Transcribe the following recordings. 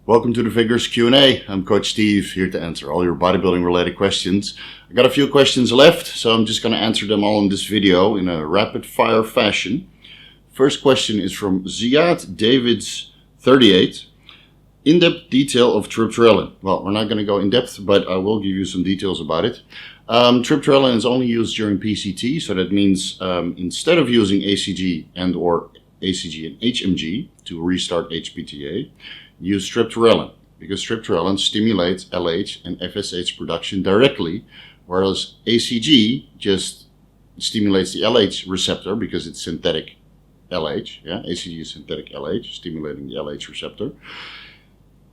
Welcome to the Vigorous Q&A. I'm Coach Steve, here to answer all your bodybuilding related questions. I got a few questions left, so I'm just going to answer them all in this video in a rapid fire fashion. First question is from Ziad Davids 38. In-depth detail of Triptorelin. Well, we're not going to go in depth, but I will give you some details about it. Triptorelin is only used during PCT, so that means instead of using ACG and or ACG and HMG to restart HPTA, use Triptorelin, because Triptorelin stimulates LH and FSH production directly, whereas ACG just stimulates the LH receptor because it's synthetic LH. Yeah, ACG is synthetic LH, stimulating the LH receptor.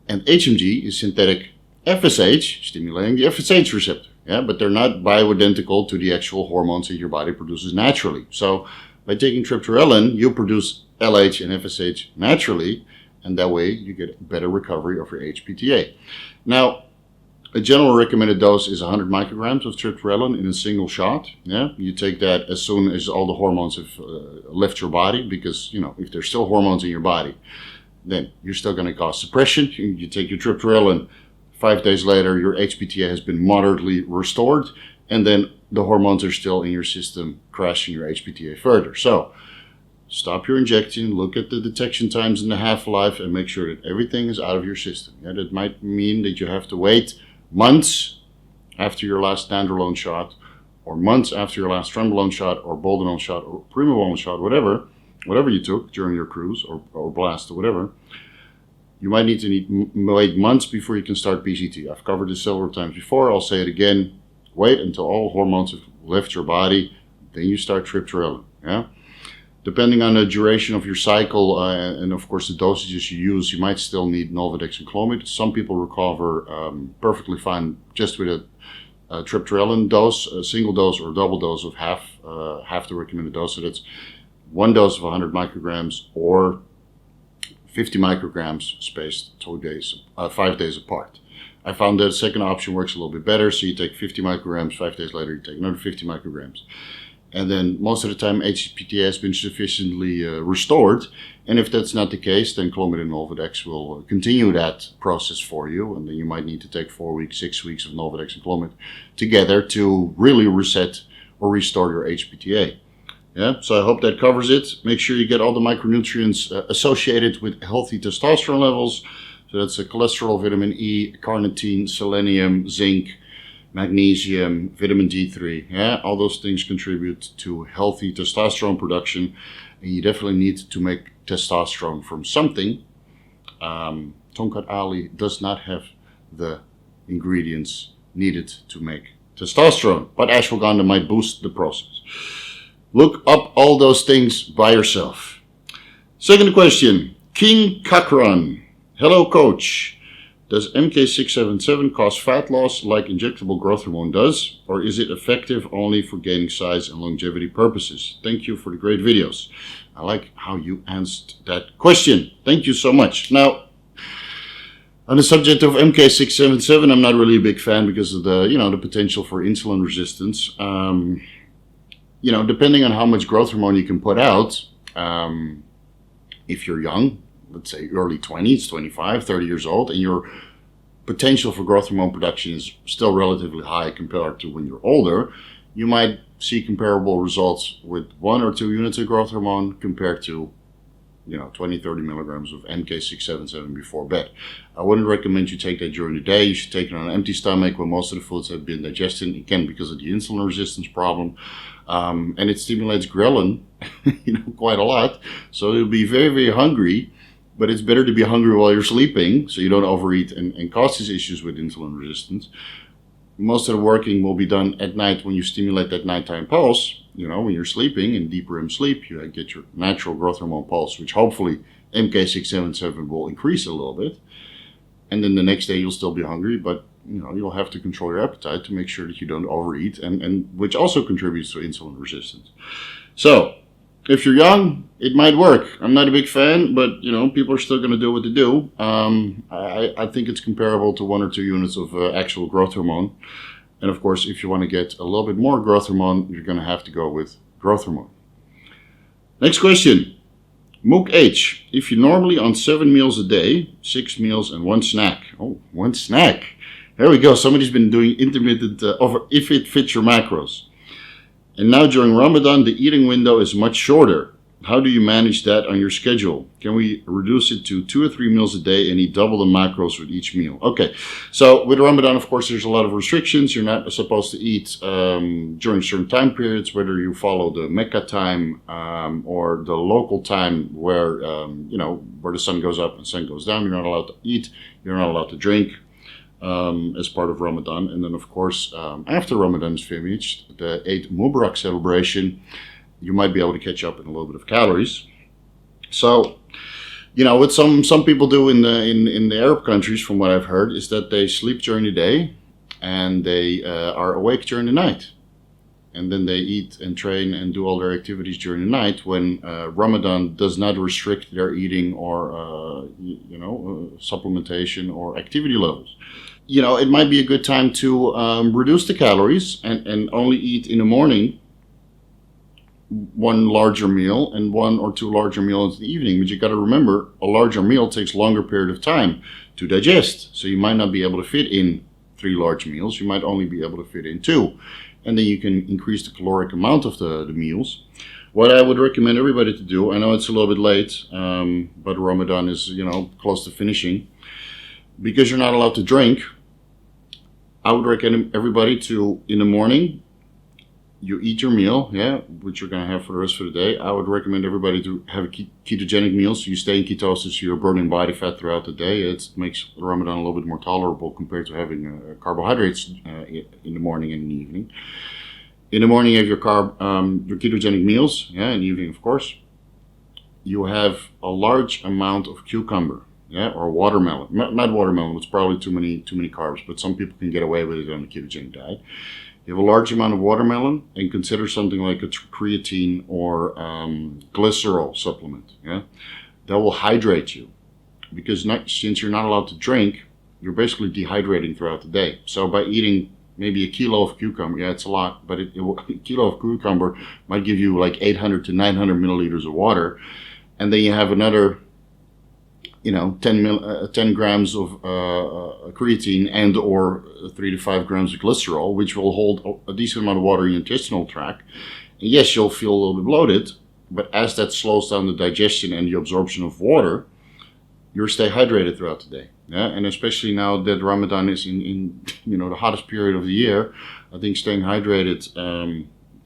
And HMG is synthetic FSH, stimulating the FSH receptor. Yeah, but they're not bioidentical to the actual hormones that your body produces naturally. So by taking Triptorelin, you produce LH and FSH naturally, and that way you get better recovery of your HPTA. Now, a general recommended dose is 100 micrograms of Triptorelin in a single shot. Yeah, you take that as soon as all the hormones have left your body, because if there's still hormones in your body, then you're still going to cause suppression. You take your Triptorelin, 5 days later your HPTA has been moderately restored, and then the hormones are still in your system, crashing your HPTA further. So stop your injection, look at the detection times and the half-life, and make sure that everything is out of your system. Yeah, that might mean that you have to wait months after your last Anadrol shot, or months after your last Trenbolone shot, or Boldenone shot, or Primo shot, whatever you took during your cruise, or blast, or whatever. You might need to wait months before you can start PCT. I've covered this several times before. I'll say it again. Wait until all hormones have left your body, then you start Triptorelin. Yeah. Depending on the duration of your cycle and of course the dosages you use, you might still need Nolvadex and Clomid. Some people recover perfectly fine just with a Triptorelin dose, a single dose or double dose of half the recommended dose. So that's one dose of 100 micrograms or 50 micrograms spaced 5 days apart. I found that the second option works a little bit better. So you take 50 micrograms, 5 days later you take another 50 micrograms. And then most of the time HPTA has been sufficiently restored. And if that's not the case, then Clomid and Nolvadex will continue that process for you. And then you might need to take 4 weeks, 6 weeks of Nolvadex and Clomid together to really reset or restore your HPTA. Yeah, so I hope that covers it. Make sure you get all the micronutrients associated with healthy testosterone levels. So that's a cholesterol, vitamin E, carnitine, selenium, zinc, magnesium, vitamin D3, yeah, all those things contribute to healthy testosterone production, and you definitely need to make testosterone from something. Tongkat Ali does not have the ingredients needed to make testosterone, but ashwagandha might boost the process. Look up all those things by yourself. Second question, King Kakran. Hello, coach. Does MK677 cause fat loss like injectable growth hormone does, or is it effective only for gaining size and longevity purposes? Thank you for the great videos. I like how you answered that question. Thank you so much. Now, on the subject of MK677, I'm not really a big fan because of the potential for insulin resistance. Depending on how much growth hormone you can put out, if you're young, let's say early 20s, 25, 30 years old, and your potential for growth hormone production is still relatively high compared to when you're older, you might see comparable results with 1 or 2 units of growth hormone compared to 20, 30 milligrams of MK677 before bed. I wouldn't recommend you take that during the day. You should take it on an empty stomach when most of the foods have been digested, again because of the insulin resistance problem. And it stimulates ghrelin quite a lot, so you'll be very, very hungry. But it's better to be hungry while you're sleeping so you don't overeat and cause these issues with insulin resistance. Most of the working will be done at night when you stimulate that nighttime pulse. When you're sleeping in deep REM sleep, you get your natural growth hormone pulse, which hopefully MK677 will increase a little bit. And then the next day you'll still be hungry, but you'll have to control your appetite to make sure that you don't overeat, and which also contributes to insulin resistance. So if you're young, it might work. I'm not a big fan, but people are still going to do what they do. I think it's comparable to 1 or 2 units of actual growth hormone. And of course, if you want to get a little bit more growth hormone, you're going to have to go with growth hormone. Next question. Mook H, if you're normally on 7 meals a day, 6 meals and 1 snack. Oh, 1 snack. There we go. Somebody's been doing intermittent if it fits your macros. And now during Ramadan, the eating window is much shorter. How do you manage that on your schedule? Can we reduce it to 2 or 3 meals a day and eat double the macros with each meal? Okay, so with Ramadan, of course, there's a lot of restrictions. You're not supposed to eat during certain time periods, whether you follow the Mecca time or the local time where, where the sun goes up and the sun goes down. You're not allowed to eat. You're not allowed to drink as part of Ramadan. And then, of course, after Ramadan is finished, the Eid Mubarak celebration, you might be able to catch up in a little bit of calories. So, what some people do in the Arab countries, from what I've heard, is that they sleep during the day and they are awake during the night, and then they eat and train and do all their activities during the night when Ramadan does not restrict their eating or supplementation or activity levels. It might be a good time to reduce the calories and only eat in the morning 1 larger meal and 1 or 2 larger meals in the evening. But you got to remember, a larger meal takes longer period of time to digest. So you might not be able to fit in 3 large meals. You might only be able to fit in 2. And then you can increase the caloric amount of the meals. What I would recommend everybody to do, I know it's a little bit late, but Ramadan is, close to finishing. Because you're not allowed to drink, I would recommend everybody to, in the morning, you eat your meal, which you're going to have for the rest of the day. I would recommend everybody to have a ketogenic meal, so you stay in ketosis, so you're burning body fat throughout the day. It makes Ramadan a little bit more tolerable compared to having carbohydrates in the morning and in the evening. In the morning, you have your ketogenic meals, in the evening, of course. You have a large amount of cucumber, or watermelon. Not watermelon, it's probably too many carbs, but some people can get away with it on the ketogenic diet. You have a large amount of watermelon, and consider something like a creatine or glycerol supplement. That will hydrate you, because since you're not allowed to drink, you're basically dehydrating throughout the day. So by eating maybe a kilo of cucumber, it's a lot, but a kilo of cucumber might give you like 800 to 900 milliliters of water, and then you have another 10 grams of creatine and or 3 to 5 grams of glycerol, which will hold a decent amount of water in your intestinal tract. And yes, you'll feel a little bit bloated, but as that slows down the digestion and the absorption of water, you'll stay hydrated throughout the day. And especially now that Ramadan is in the hottest period of the year, I think staying hydrated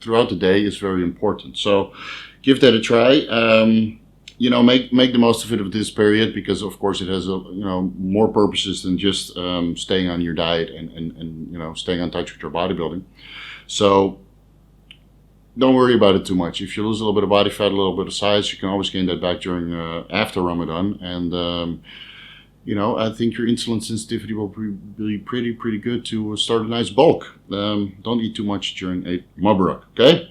throughout the day is very important. So give that a try. Make the most of it this period, because of course it has more purposes than just staying on your diet and staying on touch with your bodybuilding. So don't worry about it too much. If you lose a little bit of body fat, a little bit of size, you can always gain that back during after Ramadan. And I think your insulin sensitivity will be pretty good to start a nice bulk. Don't eat too much during Eid Mubarak. Okay.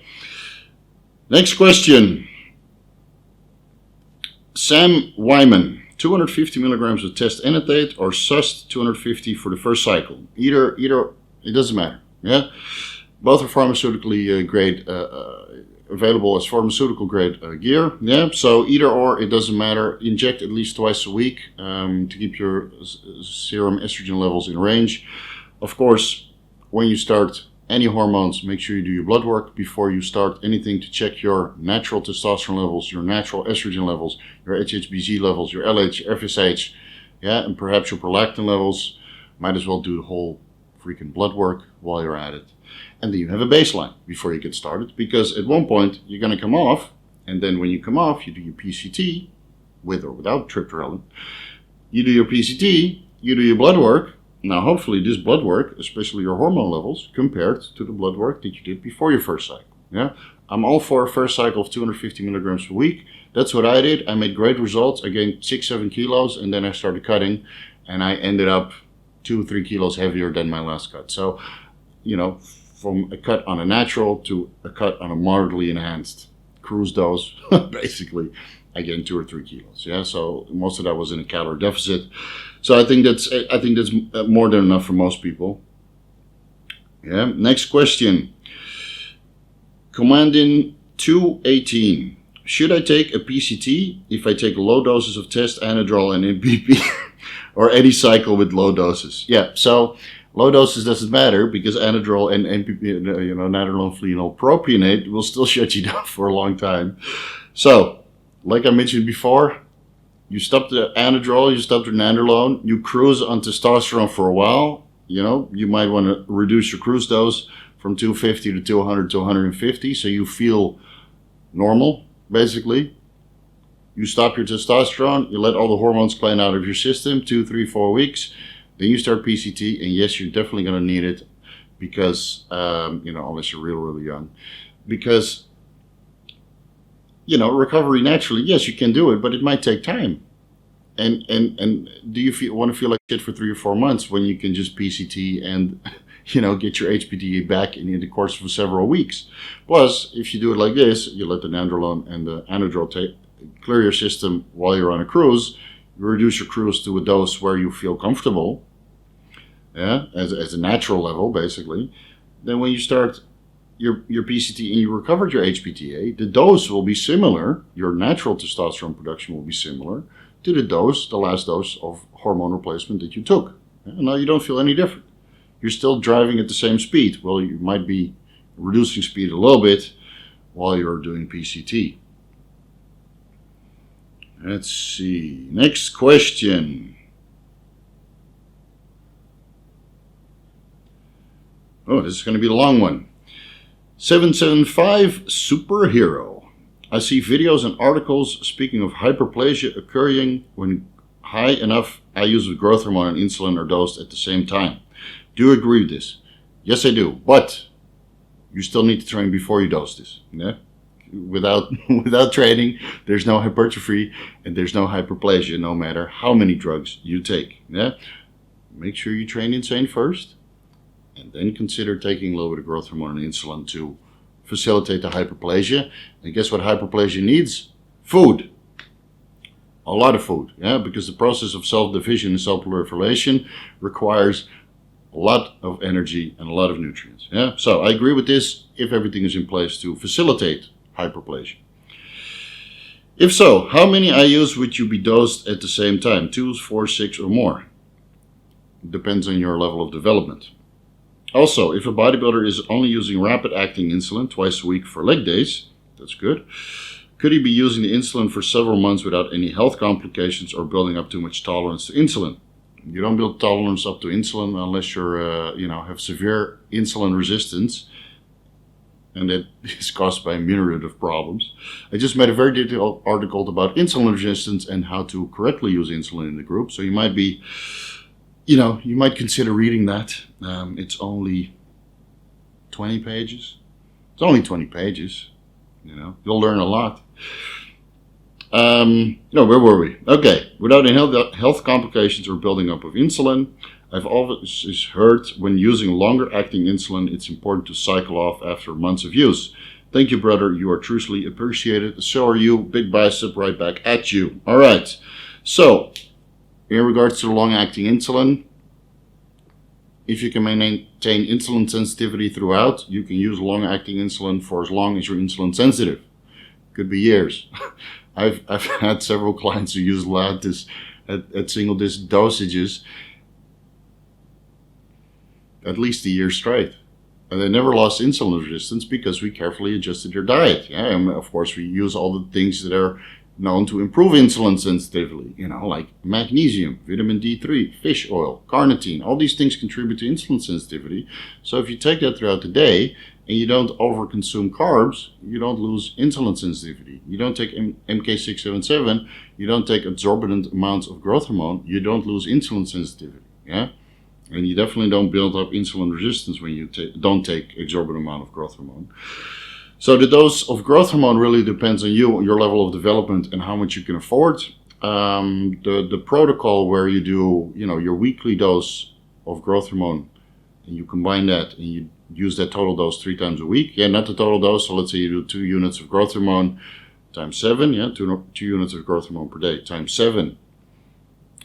Next question. Sam Wyman, 250 milligrams of test enanthate or SUST 250 for the first cycle. Either it doesn't matter. Both are pharmaceutically grade, available as pharmaceutical grade gear. So either or, it doesn't matter. Inject at least twice a week to keep your serum estrogen levels in range. Of course, when you start any hormones, make sure you do your blood work before you start anything to check your natural testosterone levels, your natural estrogen levels, your HHBG levels, your LH, your FSH, and perhaps your prolactin levels. Might as well do the whole freaking blood work while you're at it. And then you have a baseline before you get started, because at one point you're going to come off, and then when you come off, you do your PCT, with or without triptorelin. You do your PCT, you do your blood work. Now, hopefully this blood work, especially your hormone levels, compared to the blood work that you did before your first cycle. I'm all for a first cycle of 250 milligrams per week. That's what I did. I made great results. I gained 6-7 kilos, and then I started cutting, and I ended up 2-3 kilos heavier than my last cut. So, from a cut on a natural to a cut on a moderately enhanced cruise dose, basically, I gained 2 or 3 kilos. So most of that was in a calorie deficit. So I think that's more than enough for most people. Next question. Commanding 218. Should I take a PCT if I take low doses of test, Anadrol, and MPP, or any cycle with low doses? Yeah, so low doses doesn't matter because Anadrol and MPP, nandrolone phenol propionate will still shut you down for a long time. So, like I mentioned before, you stop the Anadrol, you stop the nandrolone, you cruise on testosterone for a while. You might want to reduce your cruise dose from 250 to 200 to 150 so you feel normal, basically. You stop your testosterone, you let all the hormones clean out of your system, 2, 3, 4 weeks. Then you start PCT, and yes, you're definitely going to need it because, unless you're really young. Because, recovery naturally, yes, you can do it, but it might take time. And do you want to feel like shit for 3 or 4 months when you can just PCT and, get your HPTA back in the course of several weeks? Plus, if you do it like this, you let the nandrolone and the Anadrol clear your system while you're on a cruise. You reduce your cruise to a dose where you feel comfortable, as a natural level, basically. Then when you start your PCT and you recovered your HPTA, the dose will be similar. Your natural testosterone production will be similar to the last dose of hormone replacement that you took. And now you don't feel any different. You're still driving at the same speed. Well, you might be reducing speed a little bit while you're doing PCT. Let's see. Next question. Oh, this is going to be a long one. 775 Superhero. I see videos and articles speaking of hyperplasia occurring when high enough IUs of growth hormone and insulin are dosed at the same time. Do you agree with this? Yes, I do. But you still need to train before you dose this. Yeah? Without training, there's no hypertrophy and there's no hyperplasia, no matter how many drugs you take. Yeah? Make sure you train insane first, and then consider taking a little bit of growth hormone and insulin to facilitate the hyperplasia. And guess what hyperplasia needs? Food. A lot of food, because the process of self-division and cell proliferation requires a lot of energy and a lot of nutrients. So I agree with this if everything is in place to facilitate hyperplasia. If so, how many IUs would you be dosed at the same time? 2, 4, 6, or more? Depends on your level of development. Also, if a bodybuilder is only using rapid-acting insulin twice a week for leg days, that's good. Could he be using the insulin for several months without any health complications or building up too much tolerance to insulin? You don't build tolerance up to insulin unless you're, have severe insulin resistance, and that is caused by a myriad of problems. I just made a very detailed article about insulin resistance and how to correctly use insulin in the group. So you might be, you might consider reading that. It's only 20 pages. It's only 20 pages. You'll learn a lot. Where were we? Okay, without any health complications or building up of insulin. I've always heard when using longer acting insulin, it's important to cycle off after months of use. Thank you, brother. You are truly appreciated. So are you. Big bicep right back at you. All right. So, in regards to long acting insulin, if you can maintain insulin sensitivity throughout, you can use long acting insulin for as long as you're insulin sensitive. Could be years. I've had several clients who use Lantus at single disc dosages at least a year straight. And they never lost insulin resistance because we carefully adjusted their diet. And of course we use all the things that are known to improve insulin sensitivity, like magnesium, vitamin D3, fish oil, carnitine. All these things contribute to insulin sensitivity. So if you take that throughout the day and you don't overconsume carbs, you don't lose insulin sensitivity. You don't take MK677, you don't take exorbitant amounts of growth hormone, you don't lose insulin sensitivity. And you definitely don't build up insulin resistance when you don't take exorbitant amount of growth hormone. So the dose of growth hormone really depends on you, your level of development, and how much you can afford. The protocol where you do, your weekly dose of growth hormone, and you combine that and you use that total dose 3 times a week. Not the total dose. So let's say you do 2 units of growth hormone times 7. 2 units of growth hormone per day times 7.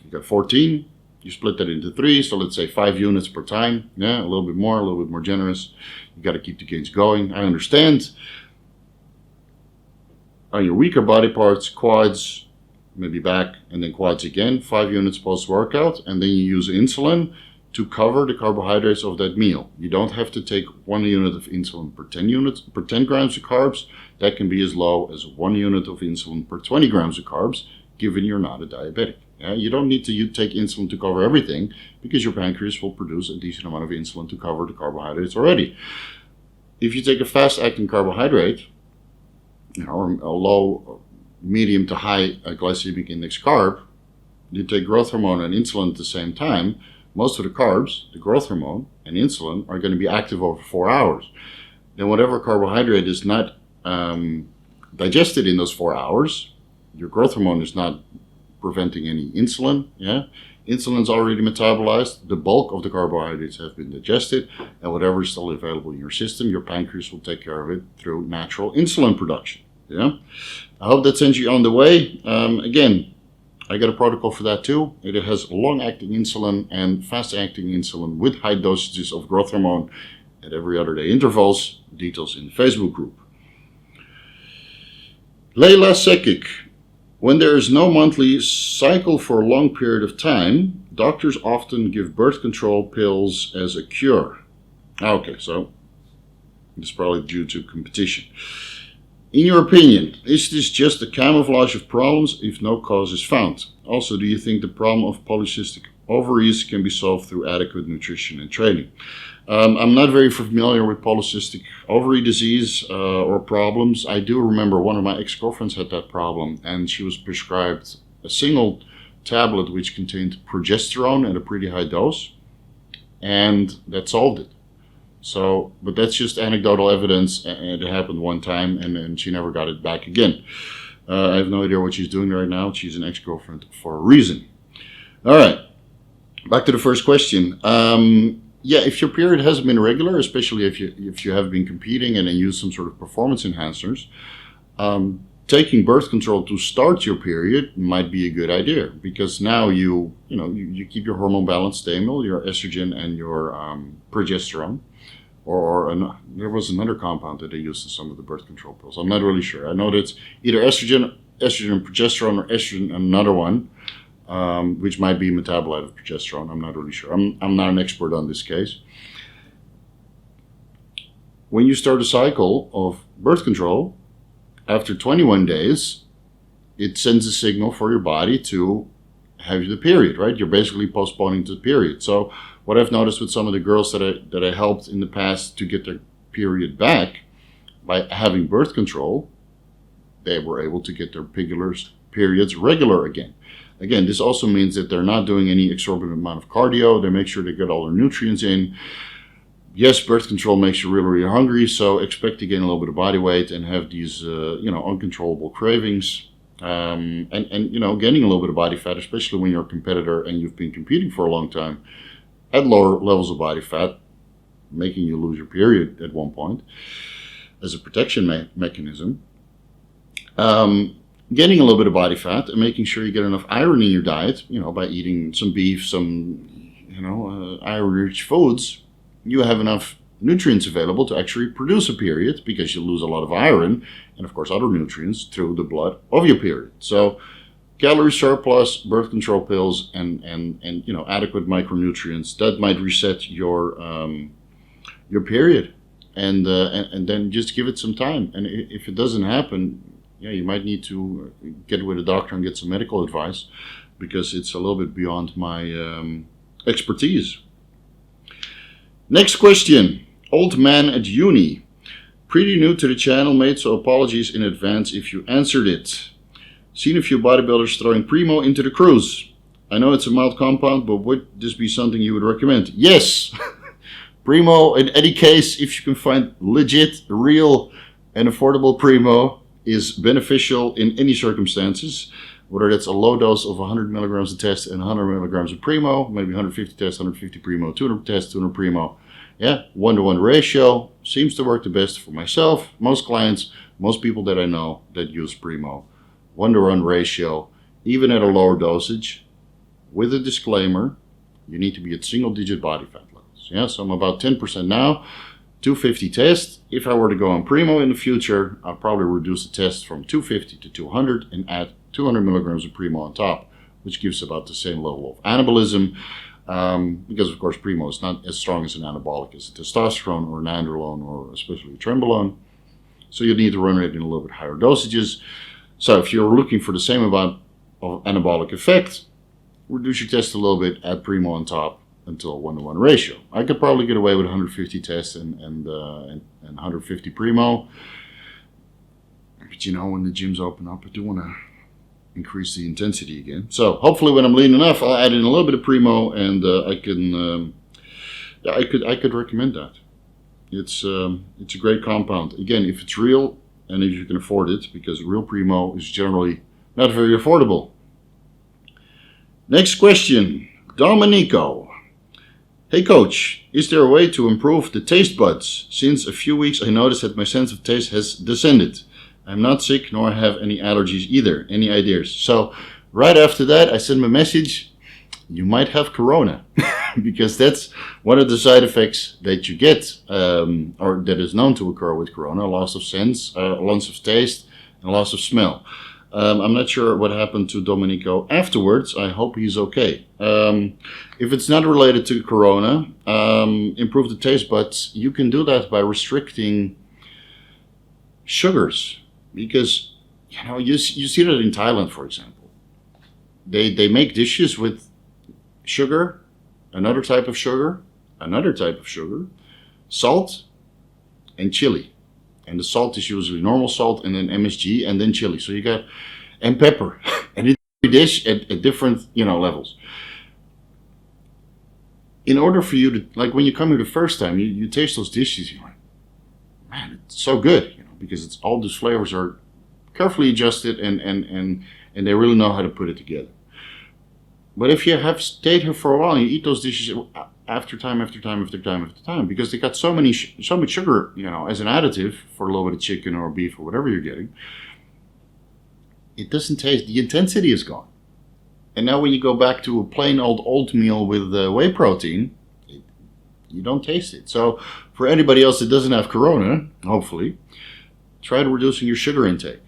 You got 14. You split that into 3, so let's say 5 units per time. A little bit more generous. You got to keep the gains going. I understand. on your weaker body parts, quads, maybe back, and then quads again, 5 units post-workout, and then you use insulin to cover the carbohydrates of that meal. You don't have to take 1 unit of insulin per 10 grams of carbs. That can be as low as 1 unit of insulin per 20 grams of carbs, given you're not a diabetic. Yeah? You don't need to take insulin to cover everything, because your pancreas will produce a decent amount of insulin to cover the carbohydrates already. If you take a fast-acting carbohydrate, or a low, medium to high glycemic index carb, you take growth hormone and insulin at the same time, most of the carbs, the growth hormone and insulin, are going to be active over 4 hours. Then whatever carbohydrate is not digested in those 4 hours, your growth hormone is not preventing any insulin. Yeah, insulin's already metabolized. The bulk of the carbohydrates have been digested, and whatever is still available in your system, your pancreas will take care of it through natural insulin production. Yeah, I hope that sends you on the way. Again, I got a protocol for that too. It has long-acting insulin and fast-acting insulin with high dosages of growth hormone at every other day intervals. Details in the Facebook group. Layla Sekic. When there is no monthly cycle for a long period of time, doctors often give birth control pills as a cure. Okay, so it's probably due to competition. In your opinion, is this just a camouflage of problems if no cause is found? Also, do you think the problem of polycystic ovaries can be solved through adequate nutrition and training? I'm not very familiar with polycystic ovary disease or problems. I do remember one of my ex-girlfriends had that problem, and she was prescribed a single tablet which contained progesterone at a pretty high dose, and that solved it. So, but that's just anecdotal evidence, and it happened one time, and then she never got it back again. I have no idea what she's doing right now. She's an ex-girlfriend for a reason. All right, back to the first question. Yeah, if your period hasn't been regular, especially if you have been competing and then use some sort of performance enhancers, taking birth control to start your period might be a good idea, because now you keep your hormone balance stable, your estrogen and your progesterone. There was another compound that they used in some of the birth control pills. I'm not really sure. I know that it's either estrogen and progesterone, or estrogen and another one, which might be metabolite of progesterone. I'm not really sure. I'm not an expert on this case. When you start a cycle of birth control, after 21 days, it sends a signal for your body to have the period, right? You're basically postponing the period. So what I've noticed with some of the girls that I helped in the past to get their period back, by having birth control, they were able to get their periods regular again. Again, this also means that they're not doing any exorbitant amount of cardio. They make sure they get all their nutrients in. Yes, birth control makes you really, really hungry, so expect to gain a little bit of body weight and have these, uncontrollable cravings. And gaining a little bit of body fat, especially when you're a competitor and you've been competing for a long time at lower levels of body fat, making you lose your period at one point as a protection mechanism. Getting a little bit of body fat and making sure you get enough iron in your diet, by eating some beef, some, iron-rich foods, you have enough nutrients available to actually produce a period, because you lose a lot of iron and, of course, other nutrients through the blood of your period. So calorie surplus, birth control pills, and adequate micronutrients, that might reset your period, and then just give it some time. And if it doesn't happen, you might need to get with a doctor and get some medical advice, because it's a little bit beyond my expertise. Next question. Old man at uni. Pretty new to the channel, mate, so apologies in advance if you answered it. Seen a few bodybuilders throwing Primo into the cruise. I know it's a mild compound, but would this be something you would recommend? Yes! Primo, in any case, if you can find legit, real, and affordable Primo, is beneficial in any circumstances. Whether that's a low dose of 100 milligrams of test and 100 milligrams of Primo, maybe 150 test, 150 Primo, 200 test, 200 Primo. Yeah, 1-to-1 ratio seems to work the best for myself, most clients, most people that I know that use Primo. 1-to-1 ratio, even at a lower dosage, with a disclaimer, you need to be at single-digit body fat levels. Yeah, so I'm about 10% now. 250 test. If I were to go on Primo in the future, I'll probably reduce the test from 250 to 200 and add 200 milligrams of Primo on top, which gives about the same level of anabolism. Because of course Primo is not as strong as an anabolic as a testosterone or an Anadrol or especially a Trembolone. So you need to run it in a little bit higher dosages. So if you're looking for the same amount of anabolic effect, reduce your test a little bit, add Primo on top until a 1-to-1 ratio. I could probably get away with 150 tests and 150 Primo. But you know, when the gyms open up, I do want to increase the intensity again. So hopefully when I'm lean enough, I'll add in a little bit of Primo, and I could recommend that. It's a great compound. Again, if it's real and if you can afford it, because real Primo is generally not very affordable. Next question, Domenico. Hey coach, is there a way to improve the taste buds? Since a few weeks I noticed that my sense of taste has descended. I'm not sick nor have any allergies either. Any ideas? So right after that I sent him a message. You might have corona because that's one of the side effects that you get, or that is known to occur with corona: loss of sense, loss of taste, and loss of smell. I'm not sure what happened to Domenico afterwards. I hope he's okay. If it's not related to corona, improve the taste buds. You can do that by restricting sugars, because you know you see that in Thailand, for example. They make dishes with sugar, another type of sugar, salt, and chili. And the salt is usually normal salt, and then MSG, and then chili. So you got, and pepper, and it's every dish at different, levels. In order for you to, like when you come here the first time, you taste those dishes, you're like, man, it's so good, because it's all those flavors are carefully adjusted, and they really know how to put it together. But if you have stayed here for a while, and you eat those dishes after time, because they got so much sugar, as an additive for a little bit of chicken or beef or whatever you're getting, it doesn't taste. The intensity is gone. And now when you go back to a plain old oatmeal with whey protein, you don't taste it. So for anybody else that doesn't have corona, hopefully, try reducing your sugar intake.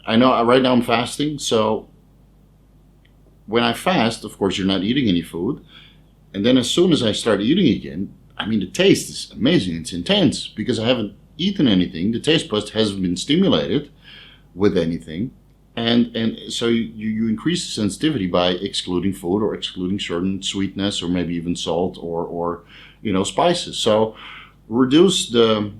I know right now I'm fasting, so when I fast, of course, you're not eating any food. And then as soon as I start eating again, the taste is amazing. It's intense because I haven't eaten anything. The taste buds hasn't been stimulated with anything. And so you increase the sensitivity by excluding food or excluding certain sweetness or maybe even salt or spices. So reduce the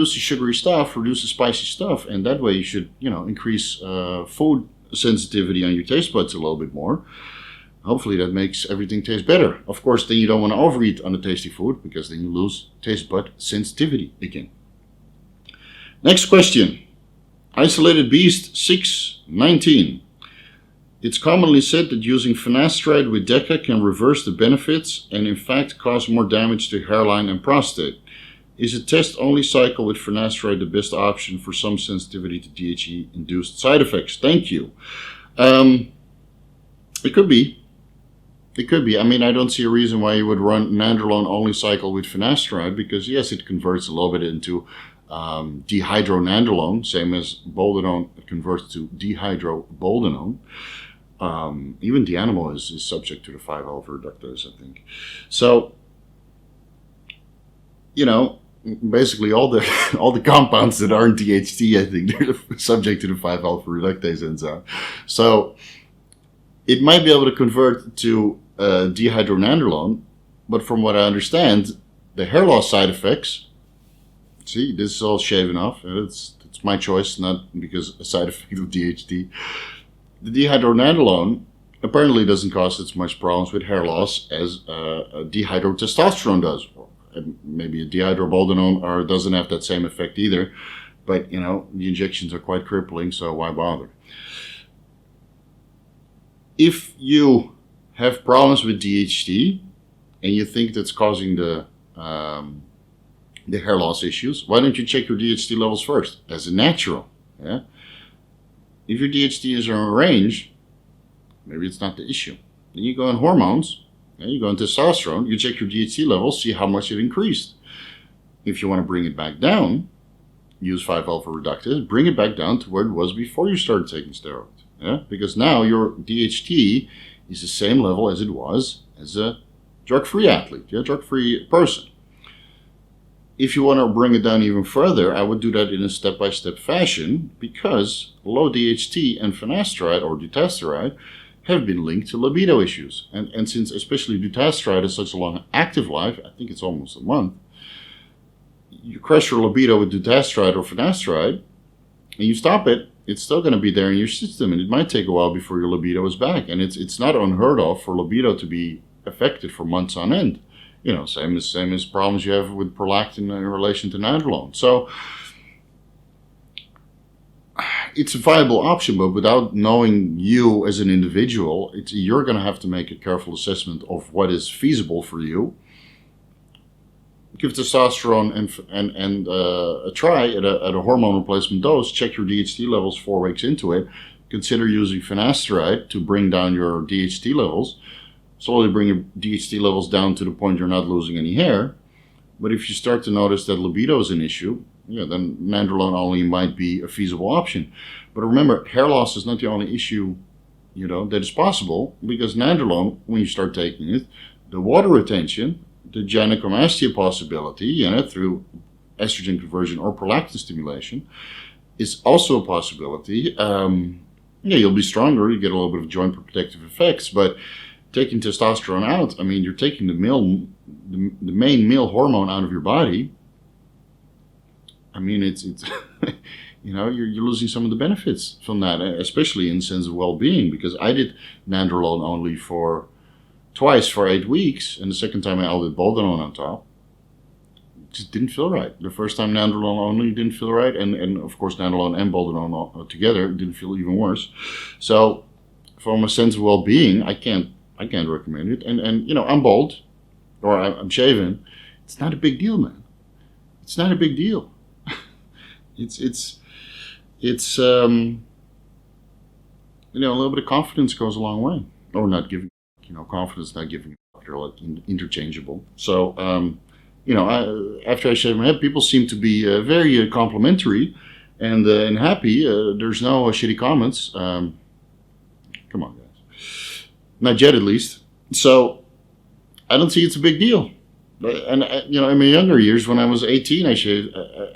sugary stuff, reduce the spicy stuff, and that way you should, increase food sensitivity on your taste buds a little bit more. Hopefully that makes everything taste better. Of course, then you don't want to overeat on the tasty food, because then you lose taste bud sensitivity again. Next question. Isolated Beast 619. It's commonly said that using Finasteride with Deca can reverse the benefits and in fact cause more damage to hairline and prostate. Is a test-only cycle with Finasteride the best option for some sensitivity to DHE-induced side effects? Thank you. It could be. I don't see a reason why you would run an Nandrolone-only cycle with Finasteride, because yes, it converts a little bit into dihydronandrolone, same as boldenone converts to dihydroboldenone. Even Dianimo is subject to the 5-alpha reductase, I think. So, basically all the compounds that aren't DHT, I think, they're subject to the 5-alpha reductase enzyme. So it might be able to convert to dihydronandrolone, but from what I understand, the hair loss side effects. See, this is all shaving off. It's my choice, not because a side effect of DHT. The dihydronandrolone apparently doesn't cause as much problems with hair loss as dihydrotestosterone does. And maybe a dihydroboldenone doesn't have that same effect either, but the injections are quite crippling, so why bother? If you have problems with DHT and you think that's causing the hair loss issues, why don't you check your DHT levels first as a natural? Yeah. If your DHT is in range, maybe it's not the issue. Then you go on hormones, And you go on testosterone, you check your DHT levels, see how much it increased. If you want to bring it back down, use 5-alpha reductase, bring it back down to where it was before you started taking steroids. Yeah? Because now your DHT is the same level as it was as a drug-free athlete, drug-free person. If you want to bring it down even further, I would do that in a step-by-step fashion, because low DHT and finasteride or dutasteride have been linked to libido issues. And since especially dutasteride has such a long active life, I think it's almost a month, you crush your libido with dutasteride or finasteride, and you stop it, it's still going to be there in your system, and it might take a while before your libido is back. And it's not unheard of for libido to be affected for months on end. Same as problems you have with prolactin in relation to Anadrol. So it's a viable option, but without knowing you as an individual, you're going to have to make a careful assessment of what is feasible for you. Give testosterone and a try at a hormone replacement dose. Check your DHT levels 4 weeks into it. Consider using finasteride to bring down your DHT levels. Slowly bring your DHT levels down to the point you're not losing any hair. But if you start to notice that libido is an issue, then nandrolone only might be a feasible option. But remember, hair loss is not the only issue, that is possible, because nandrolone, when you start taking it, the water retention, the gynecomastia possibility, through estrogen conversion or prolactin stimulation, is also a possibility. You'll be stronger, you get a little bit of joint protective effects, but taking testosterone out, you're taking the main male hormone out of your body. It's you're losing some of the benefits from that, especially in the sense of well-being, because I did nandrolone only twice for 8 weeks, and the second time I added boldenone on top. It just didn't feel right. The first time nandrolone only didn't feel right, and of course nandrolone and boldenone together didn't feel even worse. So from a sense of well-being, I can't recommend it. And I'm bald, or I'm shaven. It's not a big deal, man. It's not a big deal. it's a little bit of confidence goes a long way. Or not giving, confidence, not giving up. They're like interchangeable. So, after I shave my head, people seem to be very complimentary and happy. There's no shitty comments. Come on, guys. Not yet, at least. So, I don't see it's a big deal. And, in my younger years, when I was 18, I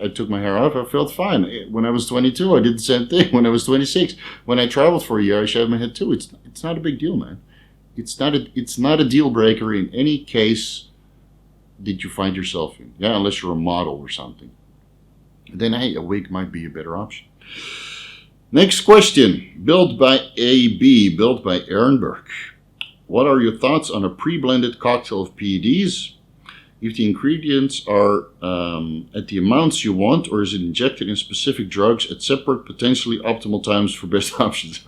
took my hair off. I felt fine. When I was 22, I did the same thing. When I was 26, when I traveled for a year, I shaved my head too. It's not a big deal, man. It's not a deal breaker in any case that you find yourself in. Yeah, unless you're a model or something. Then, hey, a wig might be a better option. Next question. Built by AB, built by Ehrenberg. What are your thoughts on a pre-blended cocktail of PEDs? If the ingredients are at the amounts you want, or is it injected in specific drugs at separate, potentially optimal times for best options?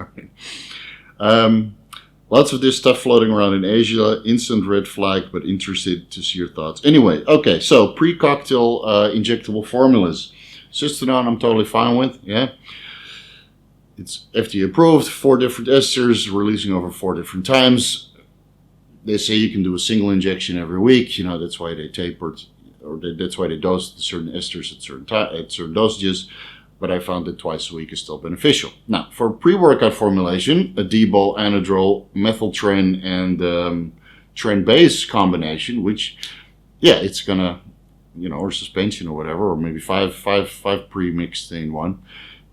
Lots of this stuff floating around in Asia. Instant red flag, but interested to see your thoughts. Anyway, okay, so pre-cocktail injectable formulas. Cysteine I'm totally fine with, yeah. It's FDA approved, 4 different esters, releasing over 4 different times. They say you can do a single injection every week. That's why they tapered, or that's why they dosed certain esters at certain dosages. But I found that twice a week is still beneficial. Now, for pre-workout formulation, a Debo, Anadrol, methyltren, and tren base combination, which, it's gonna, or suspension or whatever, or maybe five pre-mixed in one.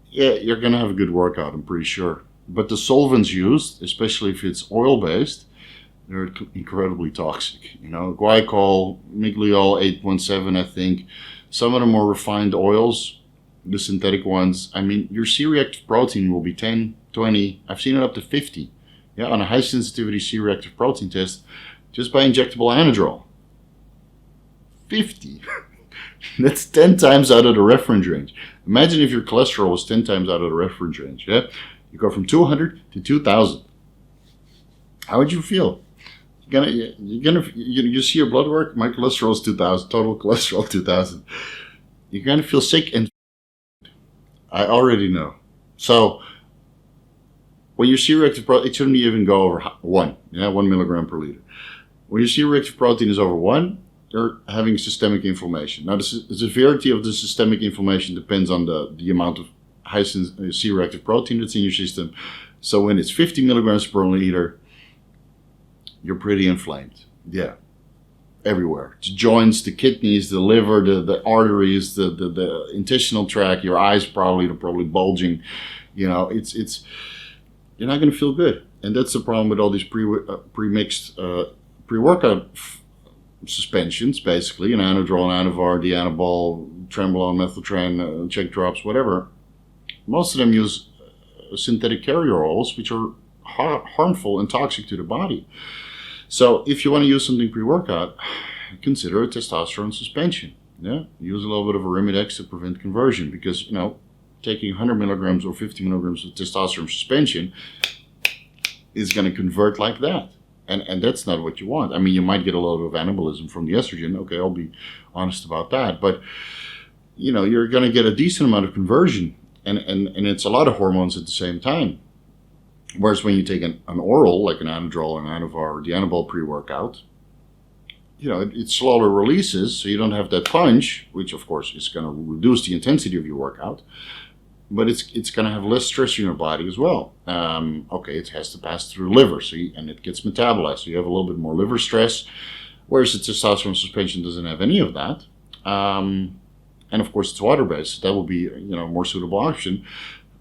Yeah, you're gonna have a good workout, I'm pretty sure. But the solvents used, especially if it's oil-based, they're incredibly toxic. Glycol, Migliol 817, I think. Some of the more refined oils, the synthetic ones, your C-reactive protein will be 10, 20, I've seen it up to 50. Yeah, on a high sensitivity C-reactive protein test, just by injectable Anadrol. 50. That's 10 times out of the reference range. Imagine if your cholesterol was 10 times out of the reference range. Yeah, you go from 200 to 2,000. How would you feel? You see your blood work. My cholesterol is 2,000. Total cholesterol 2,000. You're gonna feel sick, and I already know. So when your C-reactive protein, it shouldn't even go over 1. Yeah, 1 milligram per liter. When your C-reactive protein is over 1, you're having systemic inflammation. Now, the severity of the systemic inflammation depends on the amount of high C-reactive protein that's in your system. So when it's 50 milligrams per milliliter, you're pretty inflamed. Yeah, everywhere. The joints, the kidneys, the liver, the arteries, the intestinal tract, your eyes they're probably bulging. You know, it's you're not going to feel good. And that's the problem with all these pre-mixed pre-workout suspensions, basically, Anadrol, Anavar, Dianabol, Trembolone, Methyltran, check drops, whatever. Most of them use synthetic carrier oils, which are harmful and toxic to the body. So if you want to use something pre-workout, consider a testosterone suspension. Yeah, use a little bit of Arimidex to prevent conversion, because taking 100 milligrams or 50 milligrams of testosterone suspension is going to convert like that. And that's not what you want. I mean, you might get a little bit of anabolism from the estrogen. Okay, I'll be honest about that. But, you're going to get a decent amount of conversion. And it's a lot of hormones at the same time. Whereas when you take an oral, like an Anadrol, an Anavar, or Dianabol pre-workout, it slowly releases, so you don't have that punch, which of course is going to reduce the intensity of your workout. But it's going to have less stress in your body as well. It has to pass through the liver, and it gets metabolized. So you have a little bit more liver stress, whereas the testosterone suspension doesn't have any of that. And of course, it's water-based. So that will be a more suitable option.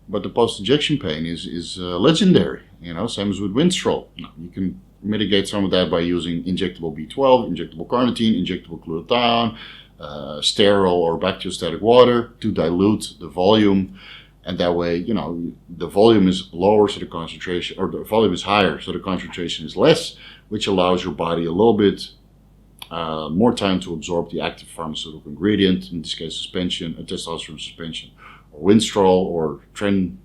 But the post-injection pain is legendary. Same as with Menstrual. You can mitigate some of that by using injectable B12, injectable carnitine, injectable glutathione, sterile or bacteriostatic water to dilute the volume. And that way, the volume is lower, so the concentration, or the volume is higher, so the concentration is less, which allows your body a little bit more time to absorb the active pharmaceutical ingredient, in this case, suspension, a testosterone suspension, or Winstrol, or Tren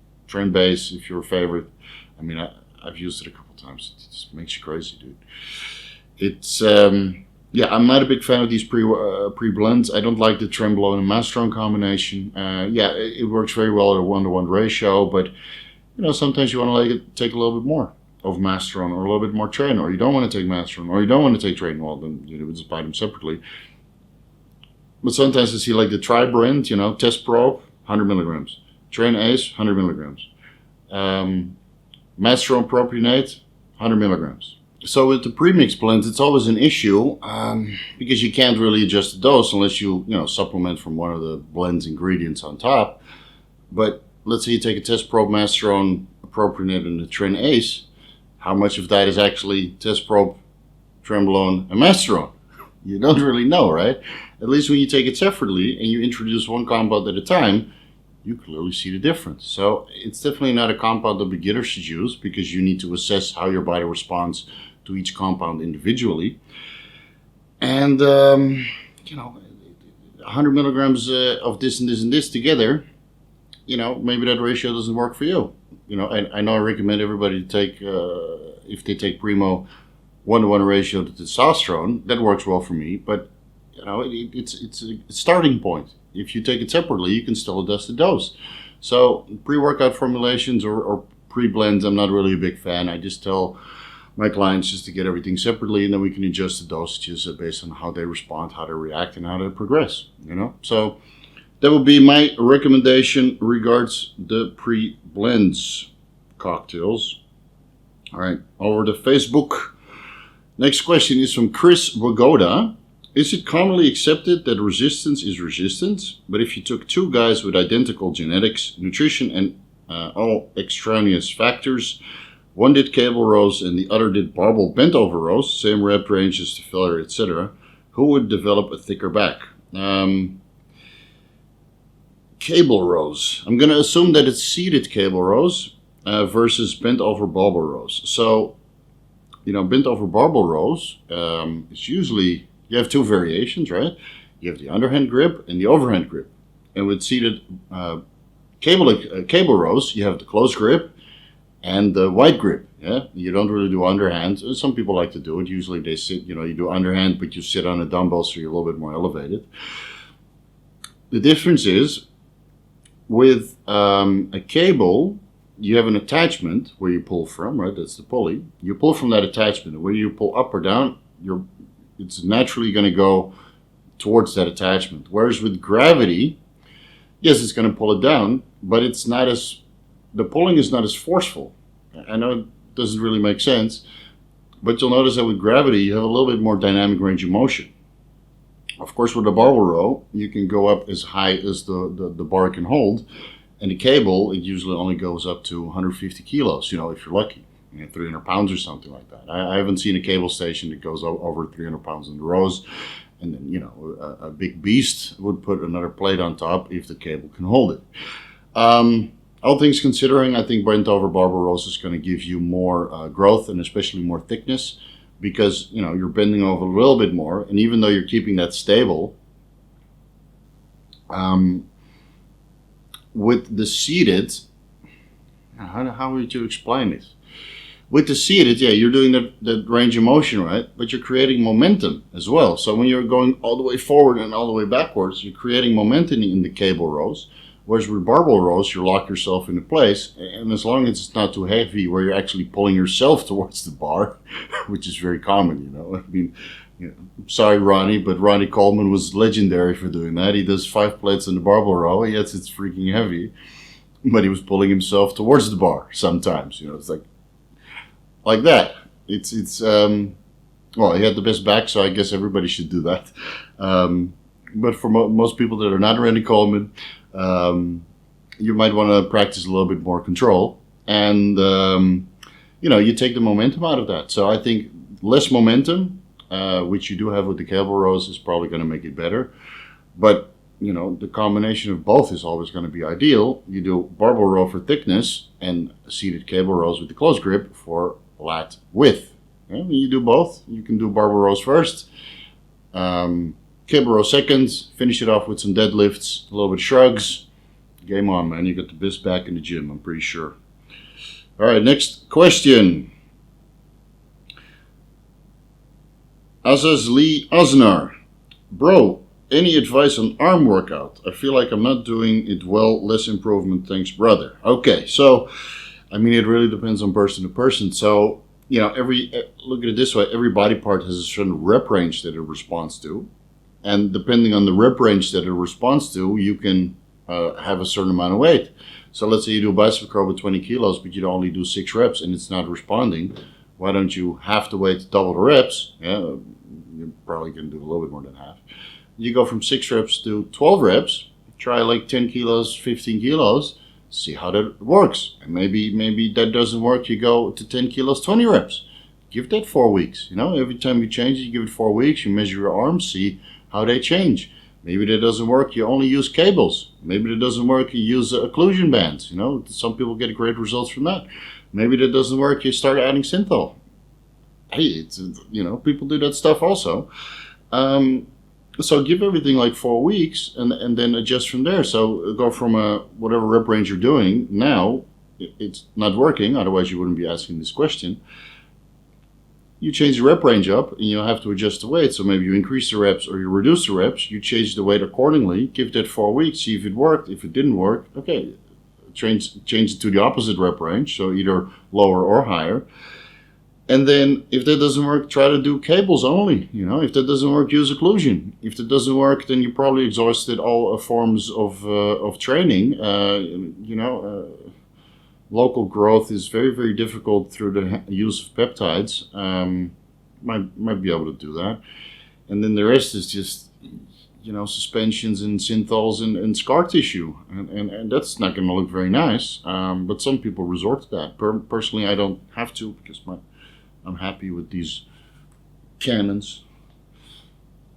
Base, if your favorite. I mean, I've used it a couple times. It just makes you crazy, dude. It's I'm not a big fan of these pre-blends. I don't like the Trembolone and Masteron combination. It works very well at a 1-to-1 ratio, but sometimes you want to take a little bit more of Masteron, or a little bit more Tren, or you don't want to take Masteron, or you don't want to take Tren. Well, then you would just buy them separately. But sometimes I see like the Tri-brand, Test Probe, 100 milligrams. Tren Ace, 100 milligrams. Masteron Propionate, 100 milligrams. So with the premix blends, it's always an issue because you can't really adjust the dose unless you supplement from one of the blend's ingredients on top. But let's say you take a Test Probe, Masteron, Propionate, and the Tren Ace. How much of that is actually Test Probe, Trembolone, and Masteron? You don't really know, right? At least when you take it separately and you introduce one compound at a time, you clearly see the difference. So it's definitely not a compound that beginners should use, because you need to assess how your body responds to each compound individually. And 100 milligrams of this and this and this together, maybe that ratio doesn't work for you. I know I recommend everybody to take, if they take Primo, 1-to-1 ratio to testosterone. That works well for me, but it's a starting point. If you take it separately, you can still adjust the dose. So pre-workout formulations or pre-blends, I'm not really a big fan. I just tell my clients just to get everything separately, and then we can adjust the dosages based on how they respond, how they react, and how they progress. So that would be my recommendation regards the pre-blends cocktails. All right, over to Facebook. Next question is from Chris Bogoda. Is it commonly accepted that resistance is resistance, but if you took two guys with identical genetics, nutrition, and all extraneous factors, one did cable rows and the other did barbell bent over rows, same rep ranges to failure, etc., who would develop a thicker back? Cable rows. I'm going to assume that it's seated cable rows versus bent over barbell rows. So, bent over barbell rows is usually, you have two variations, right? You have the underhand grip and the overhand grip. And with seated cable rows, you have the close grip and the wide grip. Yeah, you don't really do underhand. Some people like to do it. Usually they sit, you do underhand, but you sit on a dumbbell, so you're a little bit more elevated. The difference is with a cable, you have an attachment where you pull from, right? That's the pulley. You pull from that attachment. Whether you pull up or down it's naturally going to go towards that attachment. Whereas with gravity, yes, it's going to pull it down, but the pulling is not as forceful. I know it doesn't really make sense, but you'll notice that with gravity, you have a little bit more dynamic range of motion. Of course, with a barbell row, you can go up as high as the bar can hold, and the cable, it usually only goes up to 150 kilos, if you're lucky. 300 pounds or something like that. I haven't seen a cable station that goes over 300 pounds in the rows. And then, a big beast would put another plate on top if the cable can hold it. All things considering, I think bent over barbell rows is going to give you more growth and especially more thickness because, you're bending over a little bit more. And even though you're keeping that stable, with the seated, how would you explain this? With the seated, you're doing that range of motion, right? But you're creating momentum as well. So when you're going all the way forward and all the way backwards, you're creating momentum in the cable rows. Whereas with barbell rows, you lock yourself into place. And as long as it's not too heavy, where you're actually pulling yourself towards the bar, which is very common, I mean, sorry, Ronnie, but Ronnie Coleman was legendary for doing that. He does 5 plates in the barbell row. Yes, it's freaking heavy. But he was pulling himself towards the bar sometimes. It's like that. Well, he had the best back, so I guess everybody should do that. But for most people that are not Randy Coleman, you might want to practice a little bit more control. And, you take the momentum out of that. So I think less momentum, which you do have with the cable rows, is probably going to make it better. But, the combination of both is always going to be ideal. You do barbell row for thickness and seated cable rows with the close grip for lat width. You do both. You can do barbell rows first, cable row second, finish it off with some deadlifts, a little bit of shrugs. Game on, man. You got the best back in the gym, I'm pretty sure. All right, next question. Azaz Lee Osnar. Bro, any advice on arm workout? I feel like I'm not doing it well. Less improvement. Thanks, brother. Okay, so it really depends on person to person. So, look at it this way. Every body part has a certain rep range that it responds to. And depending on the rep range that it responds to, you can have a certain amount of weight. So let's say you do a bicep curl with 20 kilos, but you only do 6 reps and it's not responding. Why don't you half the weight, double the reps? You probably can do a little bit more than half. You go from 6 reps to 12 reps, try like 10 kilos, 15 kilos, see how that works. And maybe that doesn't work, you go to 10 kilos, 20 reps. Give that 4 weeks. Every time you change it, you give it 4 weeks, you measure your arms, see how they change. Maybe that doesn't work, you only use cables. Maybe that doesn't work, you use occlusion bands. Some people get great results from that. Maybe that doesn't work, you start adding synthol. Hey, people do that stuff also. So give everything like 4 weeks and then adjust from there. So go from whatever rep range you're doing now, it's not working, otherwise you wouldn't be asking this question. You change the rep range up and you have to adjust the weight. So maybe you increase the reps or you reduce the reps, you change the weight accordingly, give that 4 weeks, see if it worked. If it didn't work, okay, change it to the opposite rep range, so either lower or higher. And then if that doesn't work, try to do cables only. If that doesn't work, use occlusion. If that doesn't work, then you probably exhausted all forms of training. Local growth is very, very difficult through the use of peptides. Might be able to do that. And then the rest is just, suspensions and synthols and scar tissue. And that's not going to look very nice. But some people resort to that. Personally, I don't have to because I'm happy with these cannons.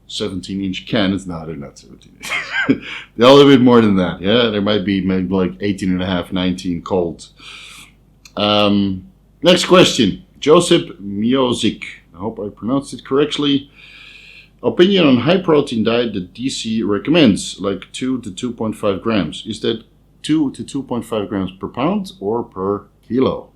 17-inch cannons. No, they're not 17-inch. They're a little bit more than that. Yeah, there might be maybe like 18 and a half, 19 cold. Next question. Joseph Miozik. I hope I pronounced it correctly. Opinion on high protein diet that DC recommends, like 2 to 2.5 grams. Is that 2 to 2.5 grams per pound or per kilo?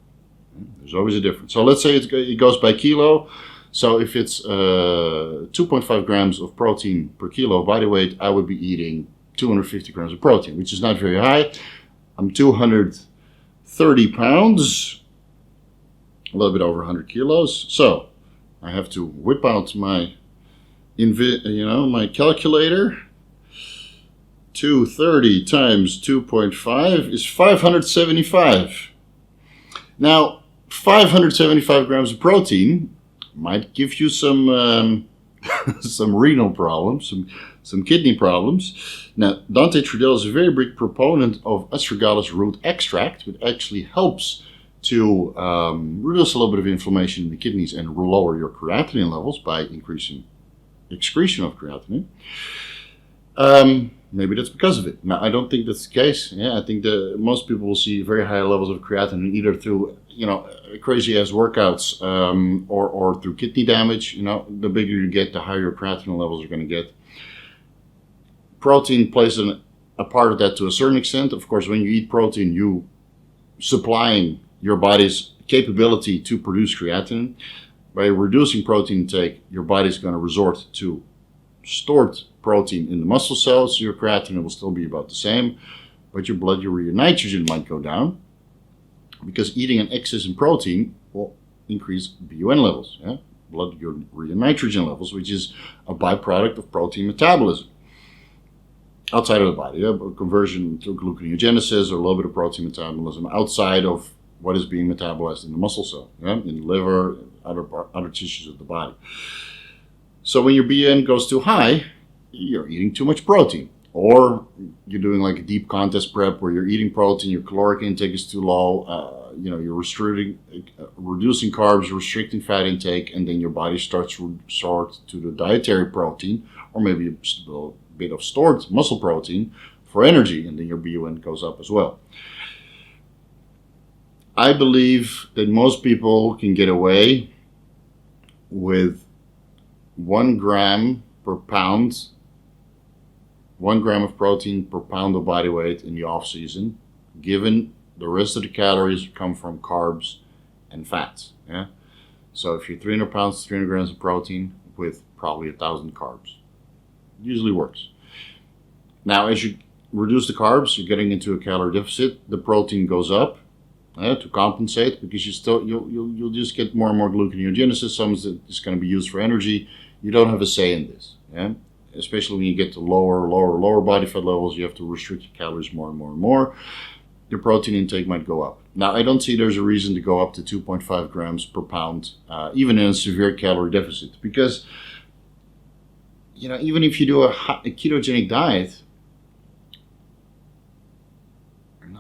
There's always a difference. So let's say it goes by kilo. So if it's 2.5 grams of protein per kilo of body weight, I would be eating 250 grams of protein, which is not very high. I'm 230 pounds, a little bit over 100 kilos. So I have to whip out my, my calculator. 230 times 2.5 is 575. Now, 575 grams of protein might give you some some renal problems, some kidney problems. Now, Dante Trudel is a very big proponent of astragalus root extract, which actually helps to reduce a little bit of inflammation in the kidneys and lower your creatinine levels by increasing excretion of creatinine. Maybe that's because of it. Now, I don't think that's the case. Yeah, I think that most people will see very high levels of creatinine either through, crazy ass workouts or through kidney damage. The bigger you get, the higher your creatinine levels are going to get. Protein plays a part of that to a certain extent. Of course, when you eat protein, you supplying your body's capability to produce creatinine. By reducing protein intake, your body's going to resort to stored protein in the muscle cells. Your creatinine will still be about the same, but your blood urea nitrogen might go down because eating an excess in protein will increase BUN levels, blood urea nitrogen levels, which is a byproduct of protein metabolism outside of the body, conversion to gluconeogenesis or a little bit of protein metabolism outside of what is being metabolized in the muscle cell, in the liver, other tissues of the body. So when your BUN goes too high, you're eating too much protein. Or you're doing like a deep contest prep where you're eating protein, your caloric intake is too low, you're reducing carbs, restricting fat intake, and then your body starts to resort to the dietary protein, or maybe a bit of stored muscle protein for energy, and then your BUN goes up as well. I believe that most people can get away with 1 gram per pound, 1 gram of protein per pound of body weight in the off season, given the rest of the calories come from carbs and fats. Yeah. So if you're 300 pounds, 300 grams of protein with probably 1,000 carbs, it usually works. Now, as you reduce the carbs, you're getting into a calorie deficit. The protein goes up to compensate, because you'll just get more and more gluconeogenesis. Some is going to be used for energy. You don't have a say in this. Yeah. Especially when you get to lower body fat levels, you have to restrict your calories more and more. Your protein intake might go up. Now, I don't see there's a reason to go up to 2.5 grams per pound, even in a severe calorie deficit, because even if you do a ketogenic diet,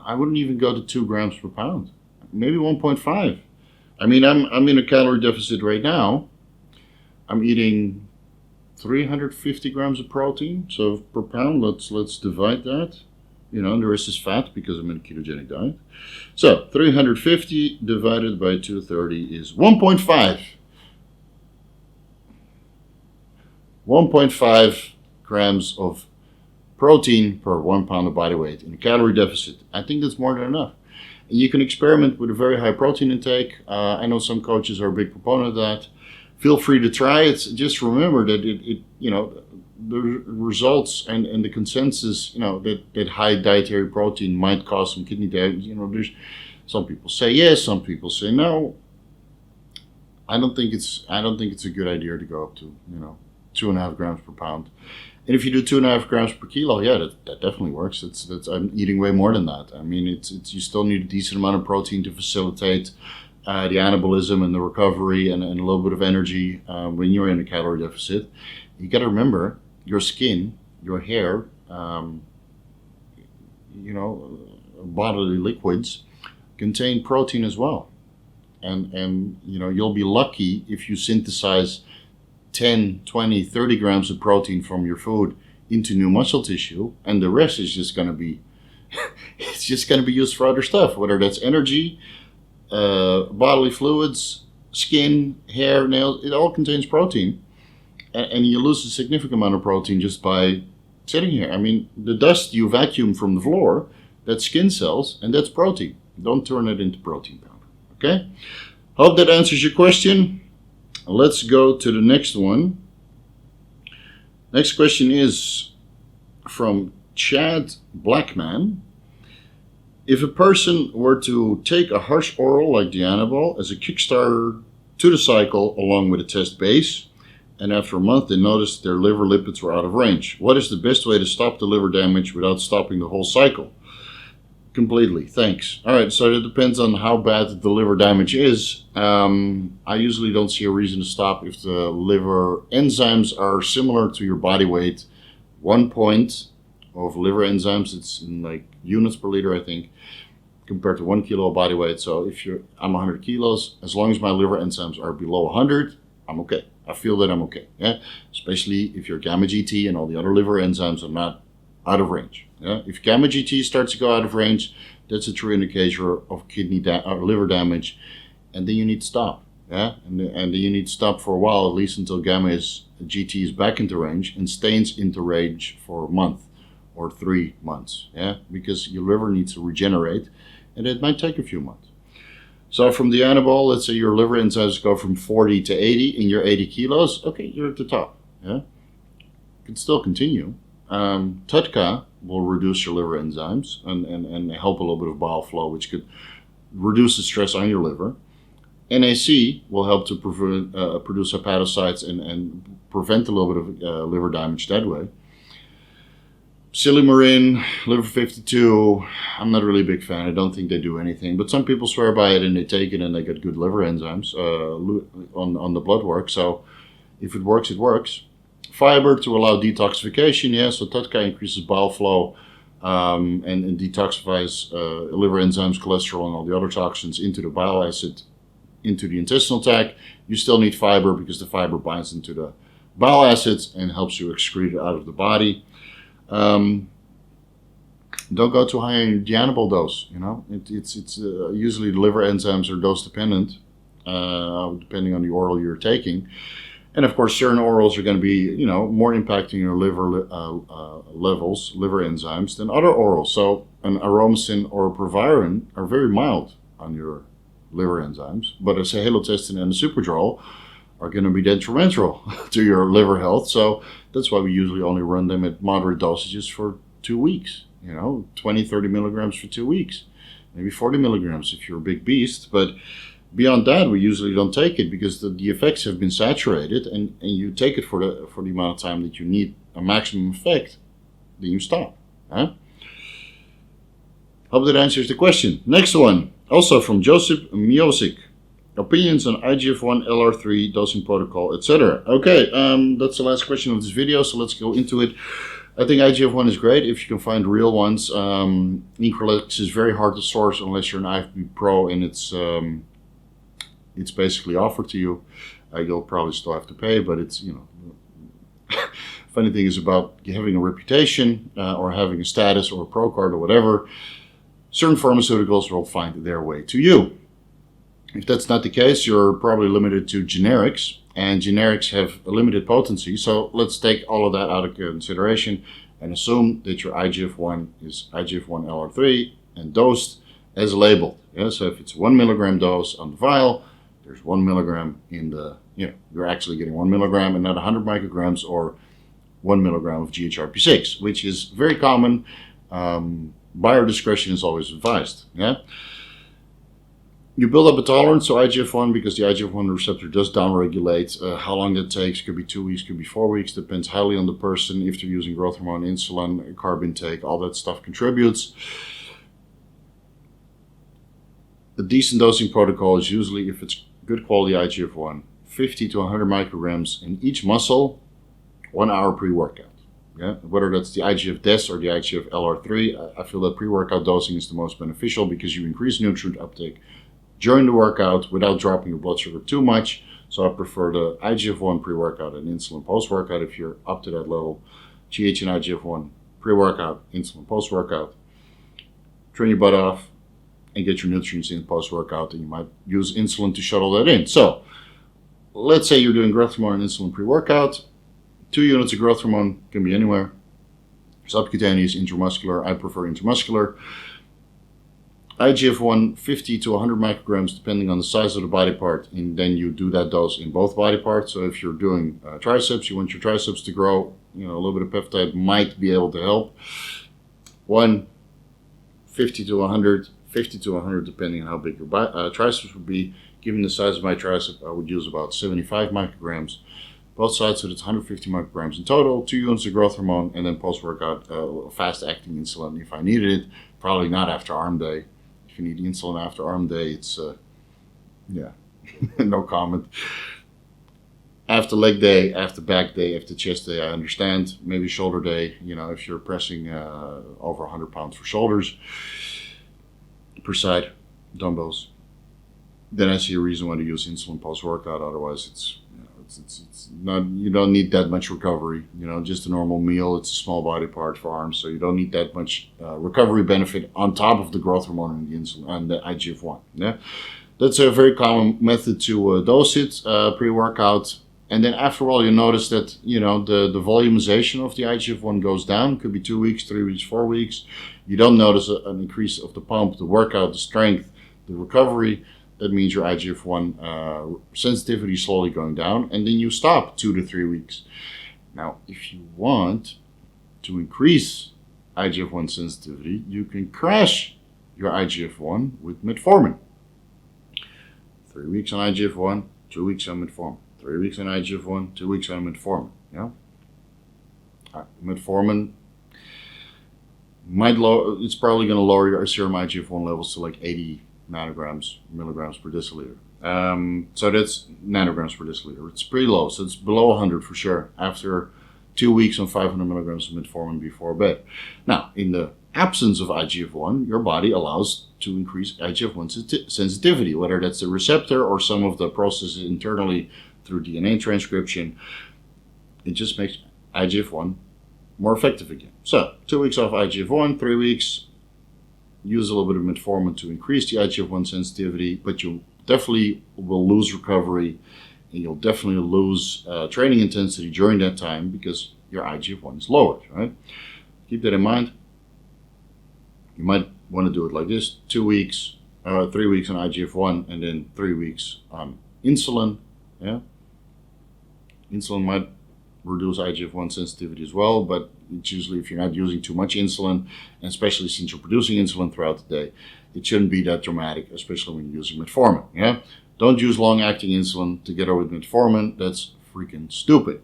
I wouldn't even go to 2 grams per pound, maybe 1.5. I mean, I'm in a calorie deficit right now. I'm eating 350 grams of protein, so per pound, let's divide that. The rest is fat because I'm in a ketogenic diet. So 350 divided by 230 is 1.5. 1.5 grams of protein per 1 pound of body weight in a calorie deficit. I think that's more than enough. And you can experiment with a very high protein intake. I know some coaches are a big proponent of that. Feel free to try it. Just remember that the results and the consensus, that high dietary protein might cause some kidney damage. There's some people say yes, some people say no. I don't think it's a good idea to go up to 2.5 grams per pound. And if you do 2.5 grams per kilo, yeah, that definitely works. That's I'm eating way more than that. I mean, it's you still need a decent amount of protein to facilitate the anabolism and the recovery and a little bit of energy when you're in a calorie deficit. You got to remember, your skin, your hair, bodily liquids contain protein as well. And you'll be lucky if you synthesize 10, 20, 30 grams of protein from your food into new muscle tissue, and the rest is just going to be used for other stuff, whether that's energy, bodily fluids, skin, hair, nails. It all contains protein, and you lose a significant amount of protein just by sitting here. I mean, the dust you vacuum from the floor, that's skin cells, and that's protein. Don't turn it into protein powder. Okay? Hope that answers your question. Let's go to the next one. Next question is from Chad Blackman. If a person were to take a harsh oral like the Anadrol as a kickstarter to the cycle along with a test base. And after a month, they noticed their liver lipids were out of range. What is the best way to stop the liver damage without stopping the whole cycle? Completely, thanks. All right, so it depends on how bad the liver damage is. I usually don't see a reason to stop if the liver enzymes are similar to your body weight. 1 point of liver enzymes, it's in like units per liter, I think, compared to 1 kilo of body weight. So if I'm 100 kilos, as long as my liver enzymes are below 100, I'm okay. I feel that I'm okay. Yeah, especially if your gamma GT and all the other liver enzymes are not out of range. Yeah, if gamma GT starts to go out of range, that's a true indicator of liver damage, and then you need to stop. Yeah, and then you need to stop for a while, at least until GT is back into range and stays into range for a month or 3 months. Yeah, because your liver needs to regenerate, and it might take a few months. So from the Anadrol, let's say your liver enzymes go from 40 to 80 and you're 80 kilos. Okay, you're at the top. Yeah, you can still continue. Deca will reduce your liver enzymes and help a little bit of bile flow, which could reduce the stress on your liver. NAC will help to produce hepatocytes and prevent a little bit of liver damage that way. Silymarin, liver 52, I'm not really a big fan. I don't think they do anything, but some people swear by it and they take it and they get good liver enzymes on the blood work. So if it works, it works. Fiber to allow detoxification, yeah, so Deca increases bile flow and detoxifies liver enzymes, cholesterol, and all the other toxins into the bile acid, into the intestinal tract. You still need fiber because the fiber binds into the bile acids and helps you excrete it out of the body. Don't go too high in the Anadrol dose, you know. It's usually the liver enzymes are dose dependent, depending on the oral you're taking. And of course, certain orals are going to be, you know, more impacting your liver levels, liver enzymes, than other orals. So an Aromacin or a Proviron are very mild on your liver enzymes, but a Halotestin and a Superdrol are going to be detrimental to your liver health. So that's why we usually only run them at moderate dosages for 2 weeks. You know, 20, 30 milligrams for 2 weeks, maybe 40 milligrams if you're a big beast. But beyond that, we usually don't take it because the effects have been saturated, and you take it for the amount of time that you need a maximum effect, then you stop. Huh? Hope that answers the question. Next one, also from Joseph Miosik. Opinions on IGF-1, LR3, dosing protocol, etc. Okay, that's the last question of this video, so let's go into it. I think IGF-1 is great if you can find real ones. Increlex is very hard to source unless you're an IFB Pro and it's basically offered to you. You'll probably still have to pay, but it's, you know, funny thing is about having a reputation or having a status or a pro card or whatever, certain pharmaceuticals will find their way to you. If that's not the case, you're probably limited to generics, and generics have a limited potency. So let's take all of that out of consideration and assume that your IGF-1 is IGF-1 LR3 and dosed as labeled. Yeah? So if it's 1 milligram dose on the vial, there's 1 milligram in the, you know, you're actually getting 1 milligram and not 100 micrograms or 1 milligram of GHRP6, which is very common. Buyer discretion is always advised. Yeah. You build up a tolerance to IGF-1 because the IGF-1 receptor does downregulate. How long that takes, could be 2 weeks, could be 4 weeks, depends highly on the person. If they're using growth hormone, insulin, carb intake, all that stuff contributes. A decent dosing protocol is usually, if it's good quality IGF-1, 50 to 100 micrograms in each muscle, 1 hour pre-workout. Yeah, whether that's the IGF-DES or the IGF-LR3, I feel that pre-workout dosing is the most beneficial because you increase nutrient uptake during the workout without dropping your blood sugar too much. So I prefer the IGF-1 pre-workout and insulin post-workout if you're up to that level. GH and IGF-1 pre-workout, insulin post-workout. Train your butt off and get your nutrients in post-workout, and you might use insulin to shuttle that in. So let's say you're doing growth hormone and insulin pre-workout. 2 units of growth hormone can be anywhere. Subcutaneous, intramuscular. I prefer intramuscular. IGF-1, 50 to 100 micrograms, depending on the size of the body part, and then you do that dose in both body parts. So if you're doing triceps, you want your triceps to grow, you know, a little bit of peptide might be able to help. 50 to 100, depending on how big your triceps would be, given the size of my tricep, I would use about 75 micrograms both sides, so that's 150 micrograms in total, 2 units of growth hormone, and then post-workout fast-acting insulin if I needed it. Probably not after arm day. If you need insulin after arm day, it's, yeah, no comment. After leg day, after back day, after chest day, I understand. Maybe shoulder day, you know, if you're pressing over 100 pounds for shoulders per side, dumbbells, then I see a reason why to use insulin post-workout. Otherwise, it's not, you don't need that much recovery. You know, just a normal meal. It's a small body part for arms, so you don't need that much recovery benefit on top of the growth hormone and the insulin and the IGF-1. Yeah, that's a very common method to dose it pre-workout. And then after all, you notice that, you know, the volumization of the IGF-1 goes down. Could be 2 weeks, 3 weeks, 4 weeks. You don't notice an increase of the pump, the workout, the strength, the recovery. That means your IGF-1 sensitivity is slowly going down, and then you stop 2 to 3 weeks. Now, if you want to increase IGF-1 sensitivity, you can crash your IGF-1 with Metformin. 3 weeks on IGF-1, 2 weeks on Metformin. 3 weeks on IGF-1, 2 weeks on Metformin. Yeah, Metformin might it's probably going to lower your serum IGF-1 levels to like 80 milligrams per deciliter. So that's nanograms per deciliter. It's pretty low, so it's below 100 for sure after 2 weeks on 500 milligrams of metformin before bed. Now, in the absence of IGF-1, your body allows to increase IGF-1 sensitivity, whether that's the receptor or some of the processes internally through DNA transcription. It just makes IGF-1 more effective again. So 2 weeks off IGF-1, 3 weeks, use a little bit of metformin to increase the IGF-1 sensitivity, but you definitely will lose recovery, and you'll definitely lose training intensity during that time because your IGF-1 is lowered, right? Keep that in mind. You might want to do it like this: 2 weeks, 3 weeks on IGF-1, and then 3 weeks on insulin. Yeah, insulin might reduce IGF-1 sensitivity as well, but it's usually if you're not using too much insulin, and especially since you're producing insulin throughout the day, it shouldn't be that dramatic, especially when you're using metformin. Yeah, don't use long-acting insulin together with metformin. That's freaking stupid.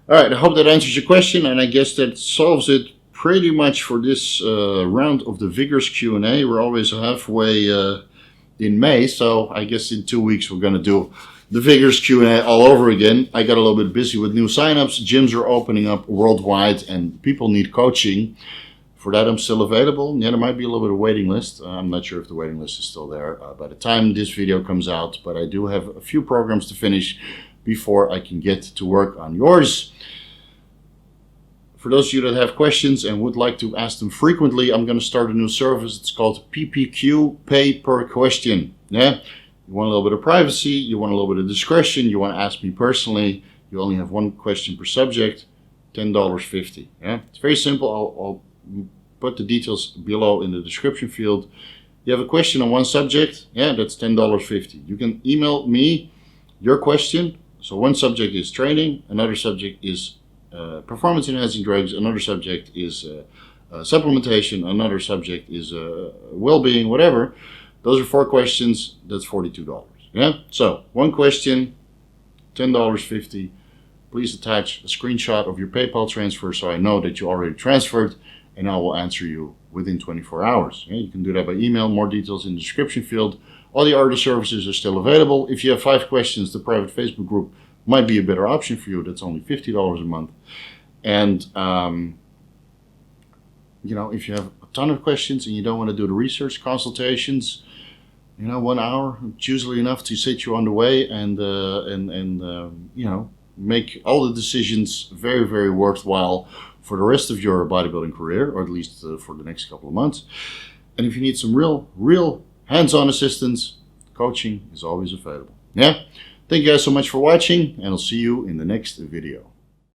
All right, I hope that answers your question, and I guess that solves it pretty much for this round of the Vigorous Q&A. We're always halfway in May, so I guess in 2 weeks we're going to do the Vigorous Q&A all over again. I got a little bit busy with new signups. Gyms are opening up worldwide and people need coaching. For that, I'm still available. Yeah, there might be a little bit of waiting list. I'm not sure if the waiting list is still there by the time this video comes out, but I do have a few programs to finish before I can get to work on yours. For those of you that have questions and would like to ask them frequently, I'm going to start a new service. It's called PPQ, Pay Per Question. Yeah. You want a little bit of privacy, you want a little bit of discretion, you want to ask me personally, you only have one question per subject, $10.50. Yeah, it's very simple. I'll put the details below in the description field. You have a question on one subject, yeah, that's $10.50. You can email me your question. So one subject is training, another subject is performance enhancing drugs, another subject is supplementation, another subject is well-being, whatever. Those are 4 questions, that's $42. Yeah, so one question, $10.50. Please attach a screenshot of your PayPal transfer so I know that you already transferred, and I will answer you within 24 hours. Yeah, you can do that by email. More details in the description field. All the other services are still available. If you have 5 questions, the private Facebook group might be a better option for you. That's only $50 a month. And, you know, if you have a ton of questions and you don't want to do the research consultations, you know, 1 hour, it's usually enough to set you on the way and you know, make all the decisions very, very worthwhile for the rest of your bodybuilding career, or at least for the next couple of months. And if you need some real hands-on assistance, coaching is always available. Yeah. Thank you guys so much for watching, and I'll see you in the next video.